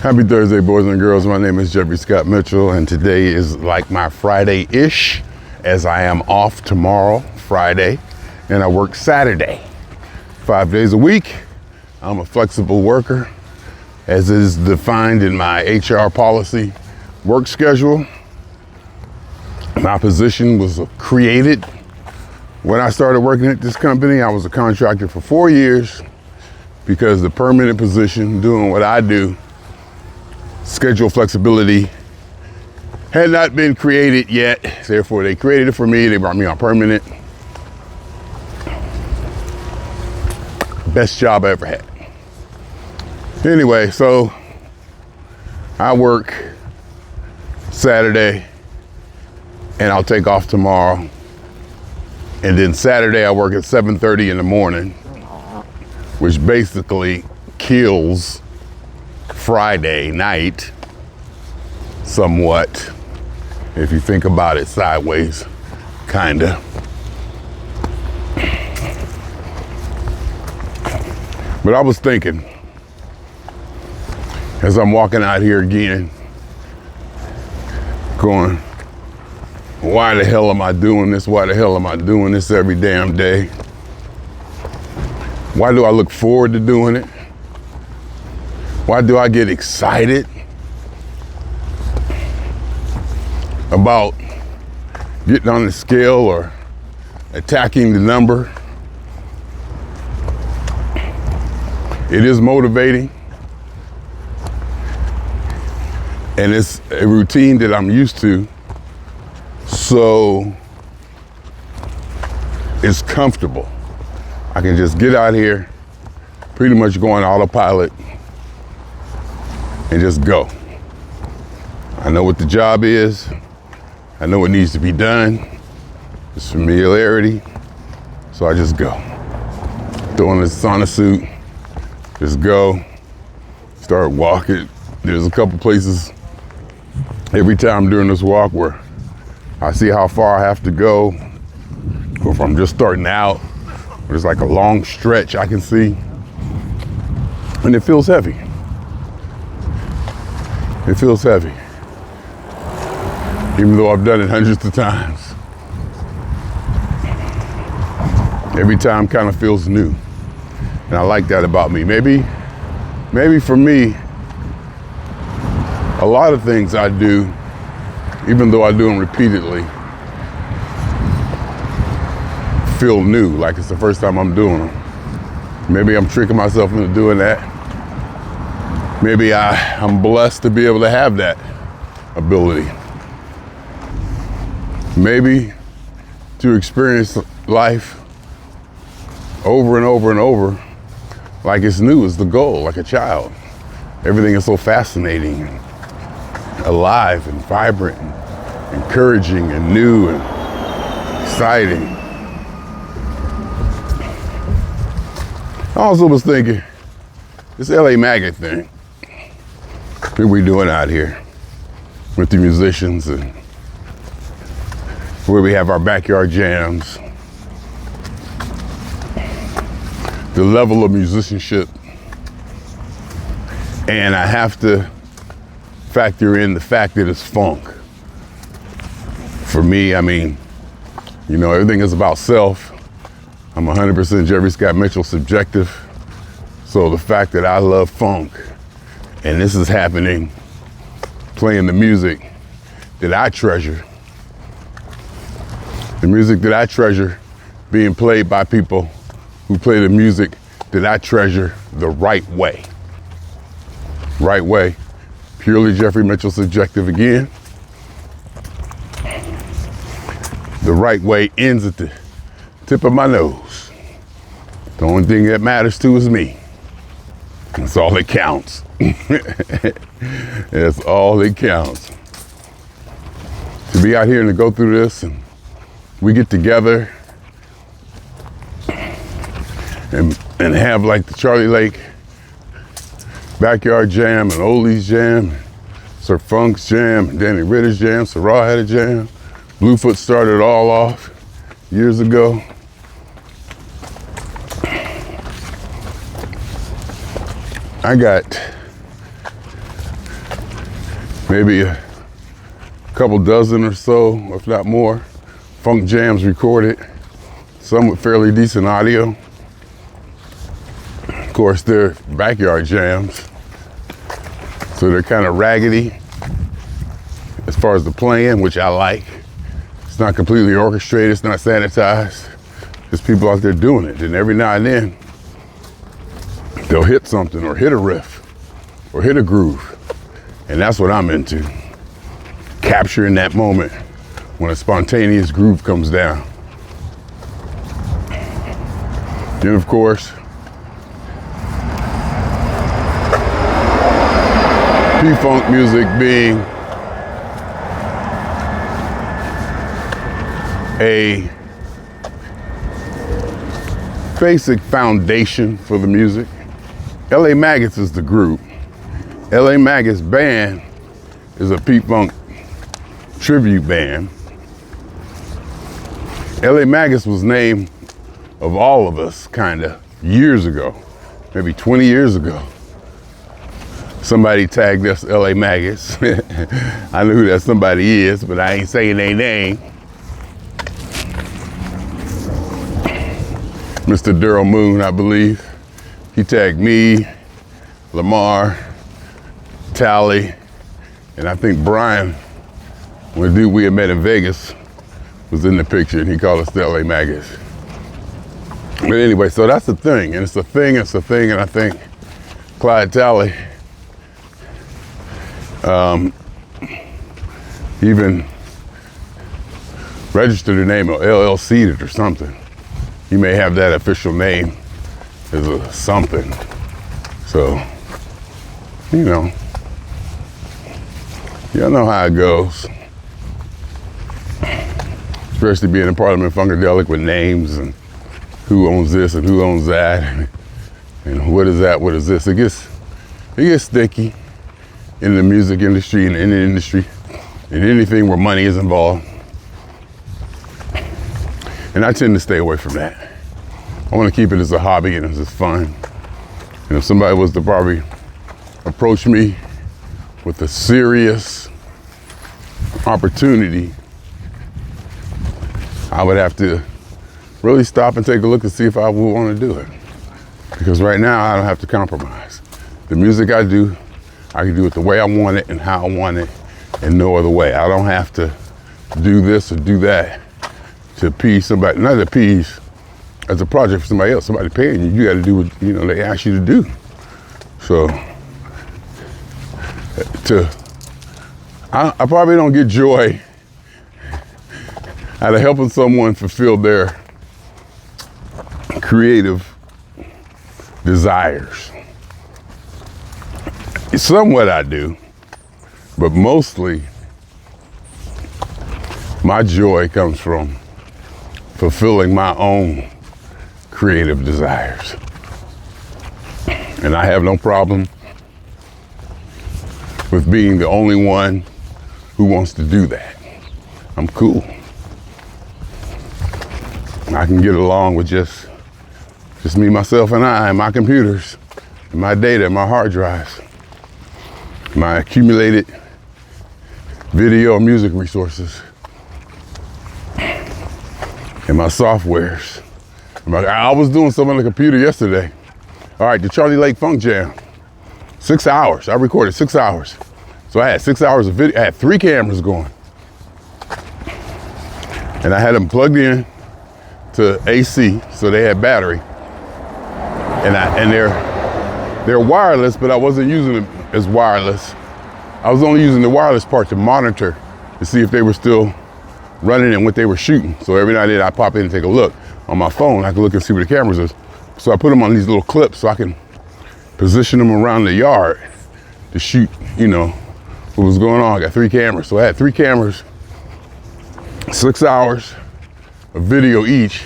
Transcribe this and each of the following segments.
Happy Thursday, boys and girls. My name is Jeffrey Scott Mitchell, and today is like my Friday-ish, as I am off tomorrow, Friday, and I work Saturday. 5 days a week. I'm a flexible worker, as is defined in my HR policy work schedule. My position was created when I started working at this company. I was a contractor for 4 years because the permanent position, doing what I do, schedule flexibility, had not been created yet. Therefore, they created it for me. They brought me on permanent. Best job I ever had. Anyway, so I work Saturday and I'll take off tomorrow. And then Saturday I work at 7:30 in the morning, which basically kills Friday night somewhat, if you think about it sideways, kinda. But I was thinking, as I'm walking out here again, going, why the hell am I doing this? Why the hell am I doing this every damn day? Why do I look forward to doing it? Why do I get excited about getting on the scale or attacking the number? It is motivating, and it's a routine that I'm used to, so it's comfortable. I can just get out here, pretty much go on autopilot, and just go. I know what the job is. I know what needs to be done. It's familiarity, so I just go. Throw on the sauna suit, just go, start walking. There's a couple places every time during this walk where I see how far I have to go, or if I'm just starting out, there's like a long stretch I can see, and it feels heavy. It feels heavy, even though I've done it hundreds of times. Every time kind of feels new, and I like that about me. Maybe for me, a lot of things I do, even though I do them repeatedly, feel new, like it's the first time I'm doing them. Maybe I'm tricking myself into doing that. Maybe I'm blessed to be able to have that ability. Maybe to experience life over and over and over like it's new is the goal, like a child. Everything is so fascinating and alive and vibrant and encouraging and new and exciting. I also was thinking, this LA Maggot thing, what we doing out here with the musicians and where we have our backyard jams, the level of musicianship, and I have to factor in the fact that it's funk. For me, I mean, you know, everything is about self. I'm 100% Jeffery Scott Mitchell subjective. So the fact that I love funk, and this is happening, playing the music that I treasure, the music that I treasure being played by people who play the music that I treasure the right way. Right way. Purely Jeffrey Mitchell subjective again. The right way ends at the tip of my nose. The only thing that matters to is me. That's all that counts. That's all that counts. To be out here and to go through this, and we get together and have like the Charlie Lake Backyard Jam and Oldies Jam, Sir Funk's Jam, and Danny Ritter's Jam, Sarah had a jam. Bluefoot started it all off years ago. I got maybe a couple dozen or so, if not more, funk jams recorded, some with fairly decent audio. Of course, they're backyard jams, so they're kind of raggedy as far as the playing, which I like. It's not completely orchestrated, it's not sanitized. There's people out there doing it, and every now and then, they'll hit something or hit a riff or hit a groove, and that's what I'm into. Capturing that moment when a spontaneous groove comes down. Then, of course, P-Funk music being a basic foundation for the music. LA Maggots is the group. LA Maggots band is a P-Funk tribute band. LA Maggots was named of all of us kinda years ago, maybe 20 years ago. Somebody tagged us LA Maggots. I know who that somebody is, but I ain't saying their name. Mr. Daryl Moon, I believe. He tagged me, Lamar, Tally, and I think Brian, when the dude we had met in Vegas, was in the picture, and he called us the LA Maggots. But anyway, so that's the thing, and it's a thing, and I think Clyde Tally even registered the name or LLC'd it or something. He may have that official name as a something. So, you know, y'all know how it goes. Especially being a Parliament Funkadelic with names and who owns this and who owns that and what is that, what is this. It gets sticky in the music industry and in the industry and anything where money is involved. And I tend to stay away from that. I want to keep it as a hobby and as fun. And if somebody was to probably approach me with a serious opportunity, I would have to really stop and take a look to see if I would want to do it. Because right now I don't have to compromise. The music I do, I can do it the way I want it and how I want it and no other way. I don't have to do this or do that to appease somebody, not to appease as a project for somebody else. Somebody paying you, you got to do what they ask you to do. So, I probably don't get joy out of helping someone fulfill their creative desires. Somewhat I do, but mostly my joy comes from fulfilling my own creative desires. And I have no problem with being the only one who wants to do that. I'm cool. I can get along with just me, myself, and I, and my computers, and my data, and my hard drives, my accumulated video and music resources, and my softwares. I was doing something on the computer yesterday. All right, the Charlie Lake Funk Jam, 6 hours. I recorded 6 hours. So I had 6 hours of video. I had 3 cameras going. And I had them plugged in to AC, so they had battery. And they're wireless, but I wasn't using them as wireless. I was only using the wireless part to monitor to see if they were still running and what they were shooting. So every now and then I pop in and take a look on my phone. I can look and see where the cameras is. So I put them on these little clips so I can position them around the yard to shoot, what was going on. I got 3 cameras. So I had 3 cameras, 6 hours of video each.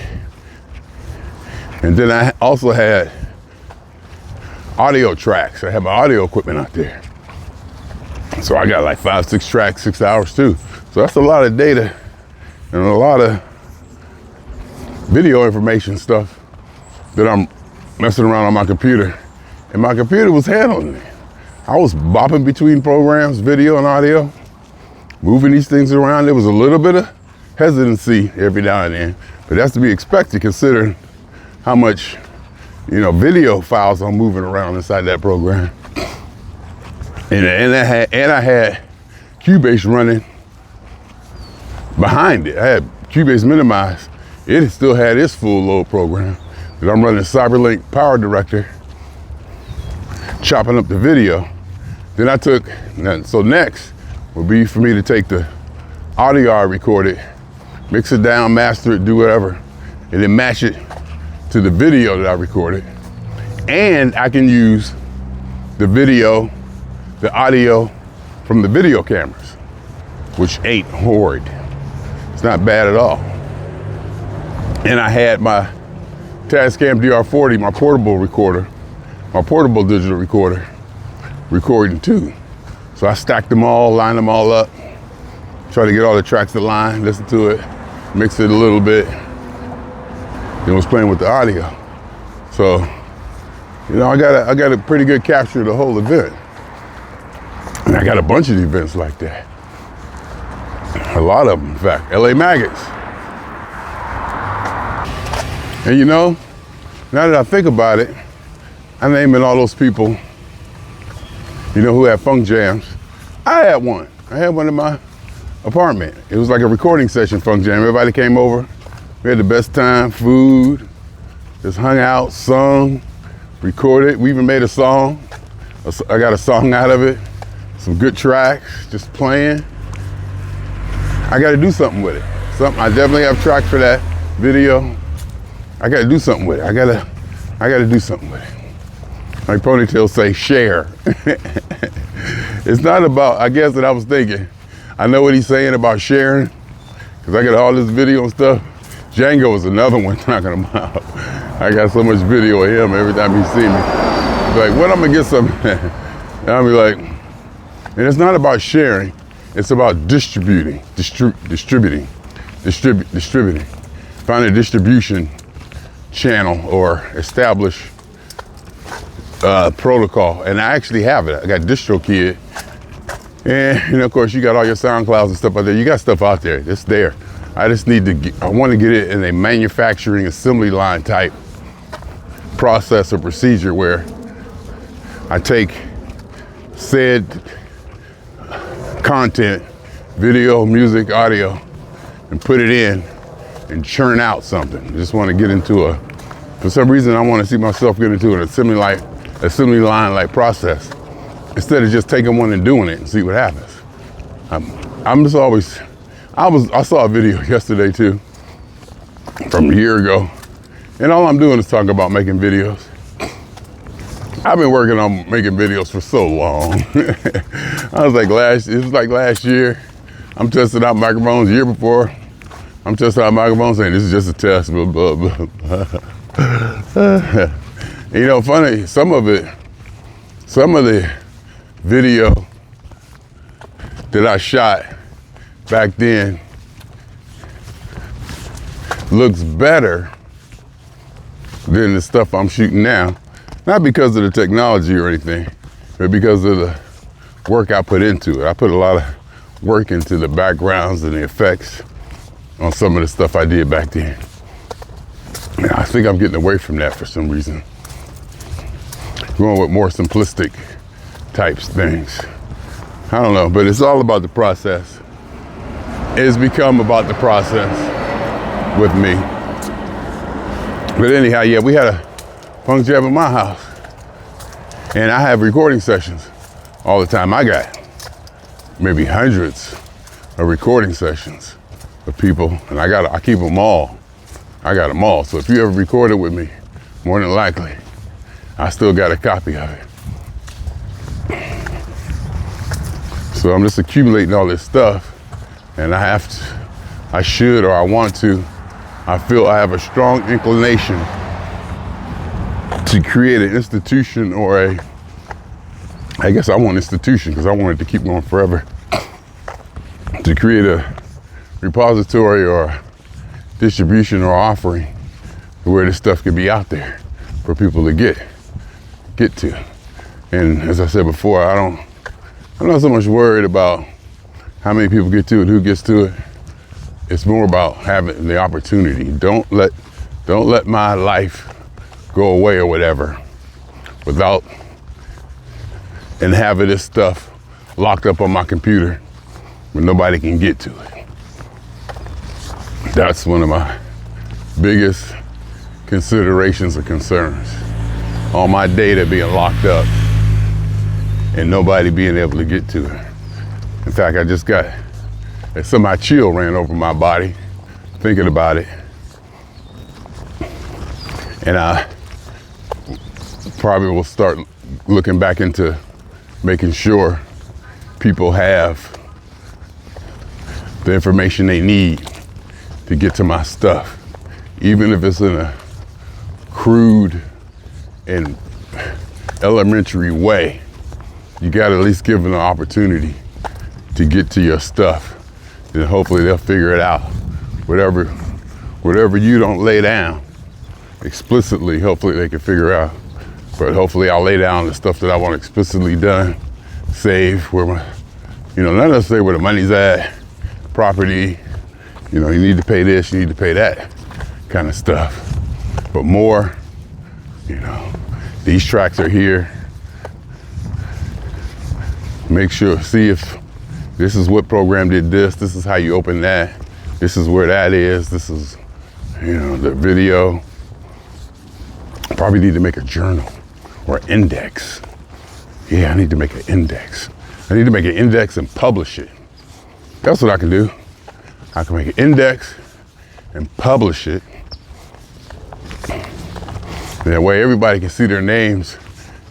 And then I also had audio tracks. I have my audio equipment out there. So I got like 5, 6 tracks, 6 hours too. So that's a lot of data and a lot of video information stuff that I'm messing around on my computer. And my computer was handling it. I was bopping between programs, video and audio, moving these things around. There was a little bit of hesitancy every now and then, but that's to be expected considering how much, video files I'm moving around inside that program. And I had Cubase running behind it. I had Cubase minimized. It still had its full load program that I'm running CyberLink Power Director, chopping up the video. Then so next would be for me to take the audio I recorded, mix it down, master it, do whatever, and then match it to the video that I recorded. And I can use the audio from the video cameras, which ain't horrid. It's not bad at all. And I had my Tascam DR40, my portable recorder, my portable digital recorder, recording too. So I stacked them all, lined them all up, try to get all the tracks to line, listen to it, mix it a little bit, then was playing with the audio. So, I got a pretty good capture of the whole event. And I got a bunch of events like that. A lot of them, in fact. LA Maggots. And now that I think about it, I'm naming all those people, who had funk jams. I had one. I had one in my apartment. It was like a recording session funk jam. Everybody came over. We had the best time, food, just hung out, sung, recorded. We even made a song. I got a song out of it. Some good tracks, just playing. I got to do something with it. I definitely have tracks for that video. I got to do something with it. I got to do something with it. Like Ponytail say, share. It's not about, I guess that I was thinking, I know what he's saying about sharing, because I got all this video and stuff. Django is another one talking about. I got so much video of him every time he see me. Like, when I'm gonna get some? And I'll be like, and it's not about sharing, it's about distributing. Find a distribution channel or establish protocol. And I actually have it. I got DistroKid. And of course you got all your SoundClouds and stuff out there. You got stuff out there, it's there. I just need to I want to get it in a manufacturing assembly line type process or procedure where I take said content, video, music, audio, and put it in and churn out something. I just want to get into for some reason I want to see myself get into an assembly line like process instead of just taking one and doing it and see what happens. I'm just always, I saw a video yesterday too, from a year ago, and all I'm doing is talking about making videos. I've been working on making videos for so long. It was like last year. I'm testing out microphones. Year before, I'm testing out microphones saying this is just a test, blah, blah, blah. Funny, some of the video that I shot back then looks better than the stuff I'm shooting now. Not because of the technology or anything, but because of the work I put into it. I put a lot of work into the backgrounds and the effects on some of the stuff I did back then. And I think I'm getting away from that for some reason. Going with more simplistic types things. I don't know, but it's all about the process. It's become about the process with me. But anyhow, yeah, we had a funk jam at my house. And I have recording sessions all the time. I got maybe hundreds of recording sessions of people, and I keep them all. I got them all. So if you ever recorded with me, more than likely, I still got a copy of it. So I'm just accumulating all this stuff, and I should, or I want to, I feel I have a strong inclination to create an institution or I guess I want an institution because I want it to keep going forever, to create a repository or distribution or offering where this stuff can be out there for people to get to. And as I said before, I'm not so much worried about how many people get to it, who gets to it. It's more about having the opportunity. Don't let my life go away or whatever without and having this stuff locked up on my computer where nobody can get to it. That's one of my biggest considerations or concerns. All my data being locked up and nobody being able to get to it. In fact, I just got some of my chill ran over my body thinking about it. And I probably will start looking back into making sure people have the information they need to get to my stuff, even if it's in a crude and elementary way. You got to at least give them an opportunity to get to your stuff, and hopefully they'll figure it out. Whatever you don't lay down explicitly, hopefully they can figure out. But hopefully I'll lay down the stuff that I want explicitly done, save where my, not necessarily where the money's at, property, you need to pay this, you need to pay that kind of stuff. But more, these tracks are here. Make sure, see if this is what program did this is how you open that, this is where that is, this is, the video. Probably need to make a journal or an index. Yeah, I need to make an index. I need to make an index and publish it. That's what I can do. I can make an index and publish it. That way everybody can see their names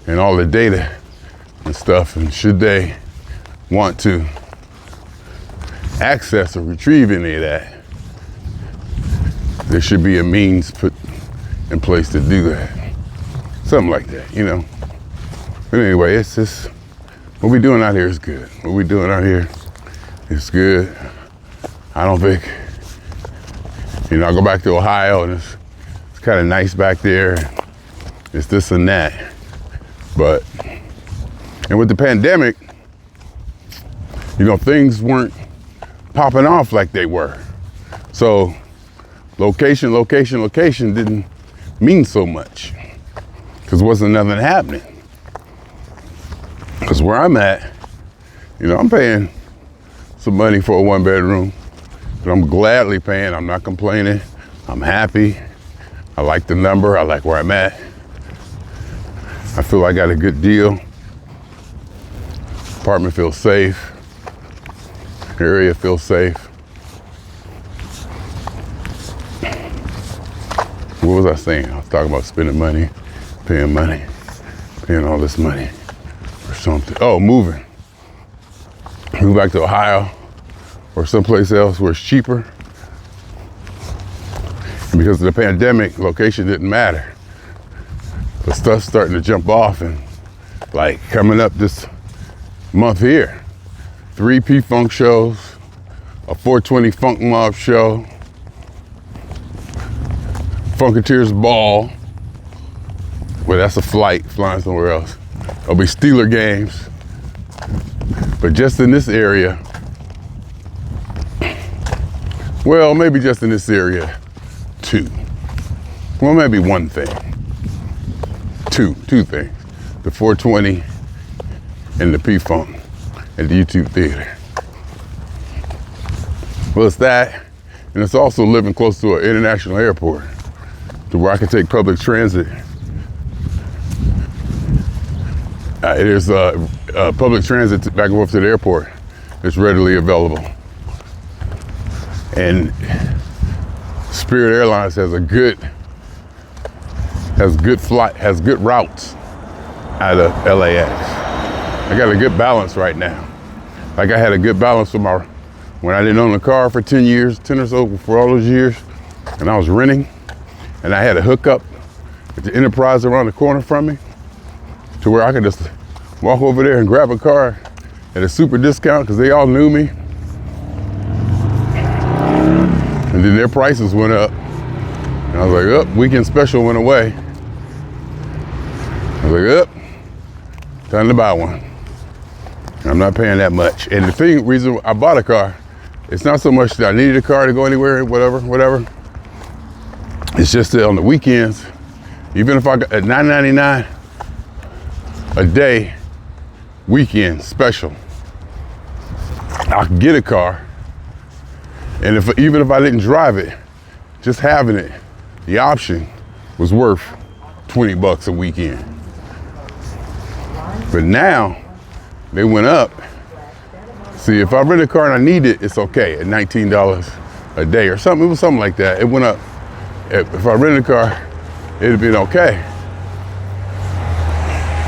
and all the data and stuff. And should they want to access or retrieve any of that, there should be a means put in place to do that. Something like that, But anyway, it's just, what we doing out here is good. What we doing out here is good. I don't think, I go back to Ohio and it's kind of nice back there. It's this and that. And with the pandemic, things weren't popping off like they were. So location didn't mean so much because wasn't nothing happening. Because where I'm at, I'm paying some money for a 1-bedroom, but I'm gladly paying. I'm not complaining. I'm happy. I like the number. I like where I'm at. I feel I got a good deal. Apartment feels safe. Area feels safe. What was I saying? I was talking about spending money, paying all this money or something. Oh, moving. Move back to Ohio or someplace else where it's cheaper. And because of the pandemic, location didn't matter. But stuff's starting to jump off, and like coming up this month here, 3 P-Funk shows, a 420 Funk Mob show, Funketeers Ball. Well, that's a flight, flying somewhere else. There'll be Steeler games. But just in this area, well, maybe just in this area, 2. Well, maybe one thing. Two things. The 420 and the P-Funk at the YouTube Theater. Well, it's that, and it's also living close to an international airport to where I can take public transit. There's public transit back and forth to the airport. It's readily available. And Spirit Airlines has good routes out of LAX. I got a good balance right now. Like I had a good balance when I didn't own a car for 10 or so, for all those years, and I was renting, and I had a hookup at the Enterprise around the corner from me to where I could just walk over there and grab a car at a super discount because they all knew me. And then their prices went up. And I was like, weekend special went away. I was like, Time to buy one. I'm not paying that much. And the reason I bought a car, it's not so much that I needed a car to go anywhere, whatever. It's just that on the weekends, even if I got at $9.99 a day, weekend special, I could get a car. And even if I didn't drive it, just having it, the option was worth $20 a weekend. But now they went up. See, if I rent a car and I need it, it's okay at $19 a day or something. It was something like that. It went up. If I rented a car, it'd have been okay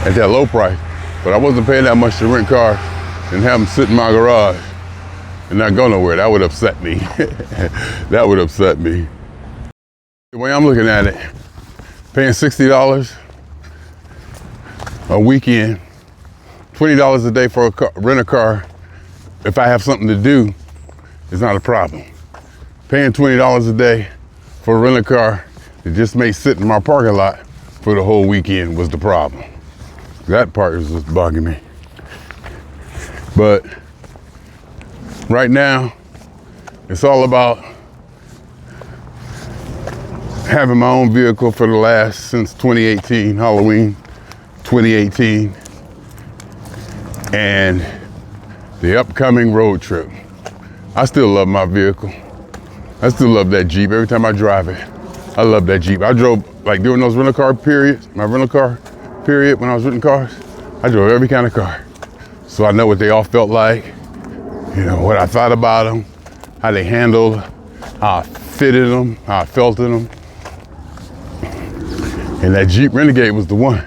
at that low price. But I wasn't paying that much to rent cars and have them sit in my garage and not go nowhere. That would upset me. That would upset me. The way I'm looking at it, paying $60 a weekend, $20 a day for rent a car, if I have something to do, is not a problem. Paying $20 a day for a rent a car that just may sit in my parking lot for the whole weekend was the problem. That part is just bugging me. But right now, it's all about having my own vehicle for the since 2018, Halloween 2018, and the upcoming road trip. I still love my vehicle. I still love that Jeep. Every time I drive it, I love that Jeep. I drove, like during those rental car periods, my rental car period when I was renting cars, I drove every kind of car. So I know what they all felt like, you know, what I thought about them, how they handled, how I fitted them, how I felt in them. And that Jeep Renegade was the one.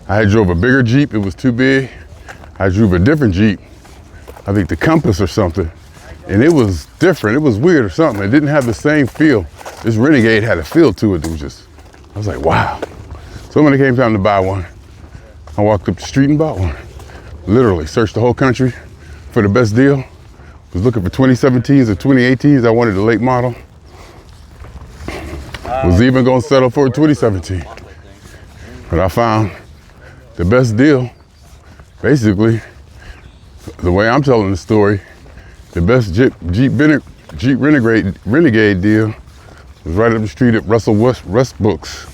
I had drove a bigger Jeep, it was too big. I drove a different Jeep, I think the Compass or something, and it was different, it was weird or something. It didn't have the same feel. This Renegade had a feel to it that was just, I was like, wow. So when it came time to buy one, I walked up the street and bought one. Literally searched the whole country for the best deal. Was looking for 2017s or 2018s. I wanted the late model. Was even gonna settle for a 2017. But I found the best deal. Basically, the way I'm telling the story, the best Jeep Renegade deal was right up the street at Russell Westbrook's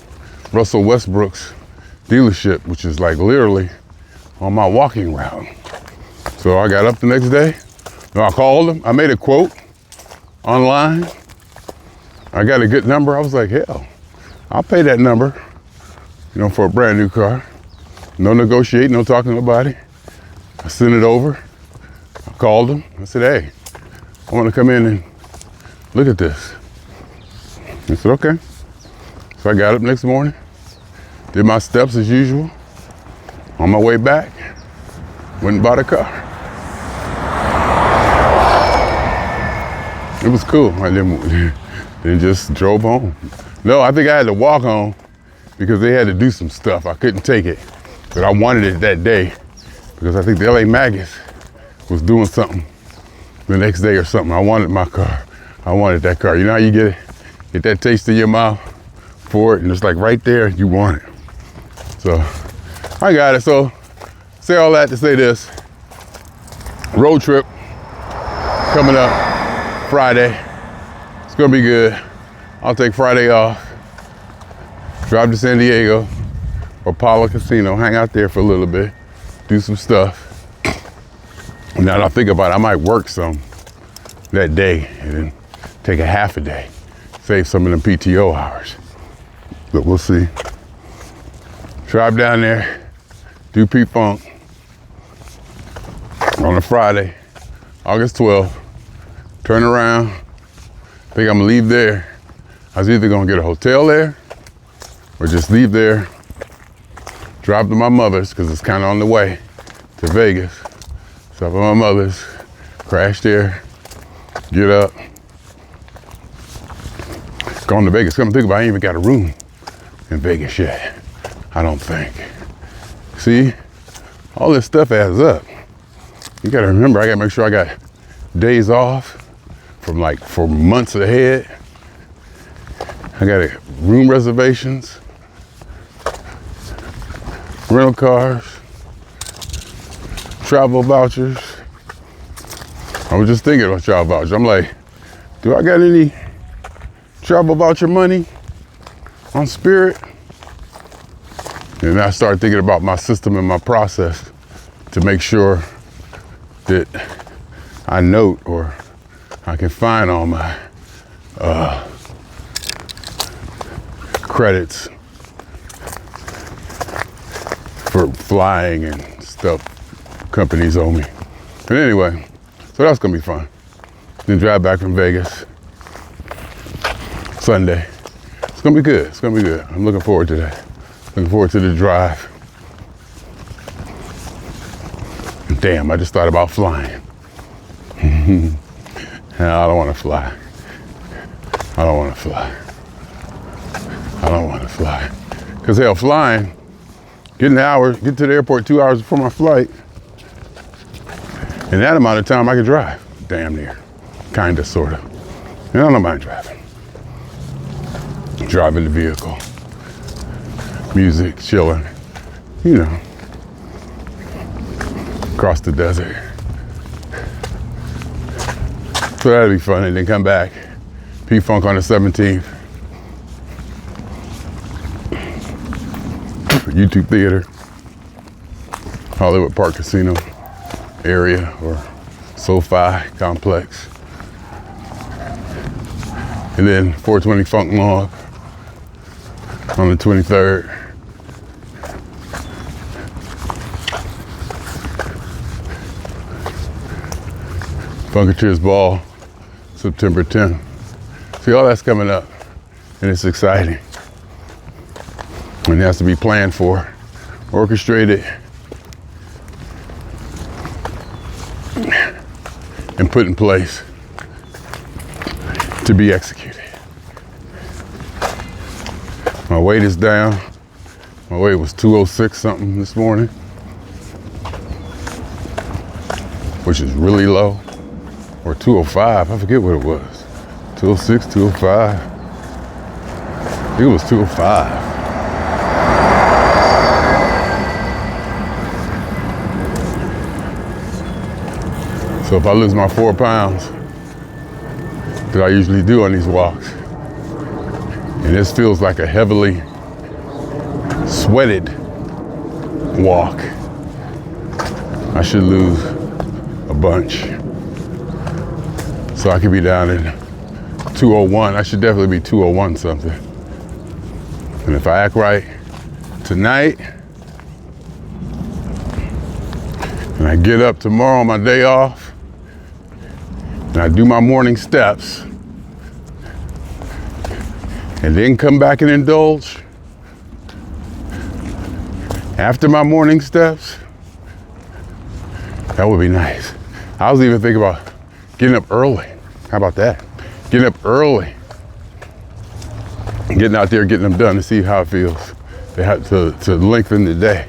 dealership, which is like literally on my walking route. So I got up the next day, I called them, I made a quote online. I got a good number. I was like, hell, I'll pay that number, you know, for a brand new car. No negotiating, no talking to nobody. I sent it over. I called them. I said, hey, I want to come in and look at this. He said, okay. So I got up next morning, did my steps as usual. On my way back, went and bought a car. It was cool. I then just drove home. No, I think I had to walk home because they had to do some stuff. I couldn't take it, but I wanted it that day because I think the LA Maggots was doing something the next day or something. I wanted my car. I wanted that car. You know how you get that taste in your mouth for it, and it's like right there, you want it. So I got it. So say all that to say this. Road trip coming up Friday. It's gonna be good. I'll take Friday off, drive to San Diego or Apollo Casino, hang out there for a little bit, do some stuff. And now that I think about it, I might work some that day and then take a half a day, save some of them PTO hours. But we'll see. Drive down there, do P-Funk on a Friday, August 12th, turn around, think I'm gonna leave there. I was either gonna get a hotel there or just leave there, drive to my mother's, because it's kind of on the way to Vegas. Stop at my mother's, crash there, get up, go on to Vegas. Come think about it, I ain't even got a room in Vegas yet, I don't think. See, all this stuff adds up. You gotta remember, I gotta make sure I got days off for months ahead. I got room reservations, rental cars, travel vouchers. I was just thinking about travel vouchers. I'm like, do I got any travel voucher money on Spirit? And I started thinking about my system and my process to make sure that I note or I can find all my credits for flying and stuff companies owe me. But anyway, so that's gonna be fun. Then drive back from Vegas Sunday. It's gonna be good, it's gonna be good. I'm looking forward to that. Looking forward to the drive. Damn, I just thought about flying. I don't wanna fly. I don't wanna fly. I don't wanna fly. Cause hell, flying, get to the airport 2 hours before my flight. In that amount of time, I could drive, damn near, kinda, sorta. And I don't mind driving. Driving the vehicle, music, chilling, you know, across the desert. So that'd be fun, and then come back, P-Funk on the 17th. YouTube Theater, Hollywood Park Casino area, or SoFi complex. And then 420 Funk Log on the 23rd. Funketeers Ball, September 10th. See, all that's coming up, and it's exciting. And it has to be planned for, orchestrated, and put in place to be executed. My weight is down. My weight was 206 something this morning, which is really low, or 205, I forget what it was. 206, 205, I think it was 205. So if I lose my 4 pounds that I usually do on these walks, and this feels like a heavily sweated walk, I should lose a bunch. So I could be down in 201. I should definitely be 201 something. And if I act right tonight, and I get up tomorrow on my day off, and I do my morning steps, and then come back and indulge after my morning steps, that would be nice. I was even thinking about getting up early. How about that? Getting up early, getting out there, getting them done to see how it feels. They have to lengthen the day.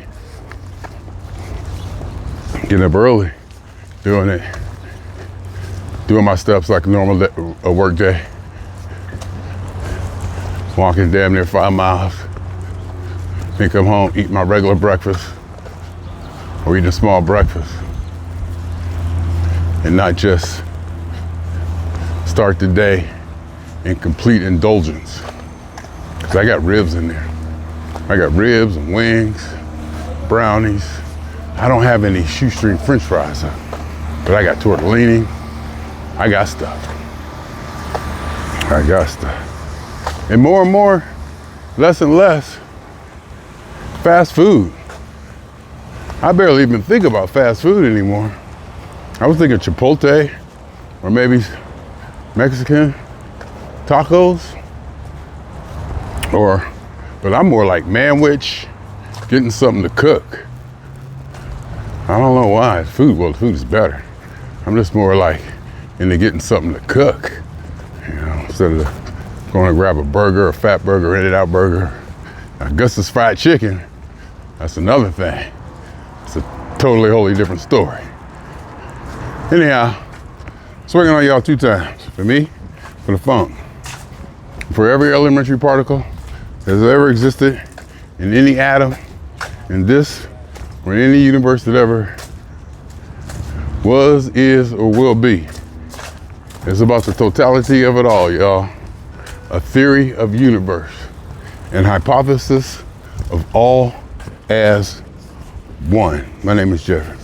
Getting up early, doing it. Doing my steps like a normal a work day. Walking damn near 5 miles. Then come home, eat my regular breakfast, or eat a small breakfast. And not just start the day in complete indulgence. Cause I got ribs in there. I got ribs and wings, brownies. I don't have any shoestring French fries, but I got tortellini. I got stuff. I got stuff. And more, less and less, fast food. I barely even think about fast food anymore. I was thinking Chipotle, or maybe Mexican tacos, but I'm more like manwich, getting something to cook. I don't know why. Food is better. I'm just more like into getting something to cook, you know, instead of going to grab a burger, a fat burger, In-N-Out burger. Augusta's fried chicken, that's another thing. It's a totally different story. Anyhow, swinging on y'all 2 times. For me, for the funk. For every elementary particle that's ever existed in any atom, in this, or in any universe that ever was, is, or will be. It's about the totality of it all, y'all. A theory of universe and hypothesis of all as one. My name is Jeffery.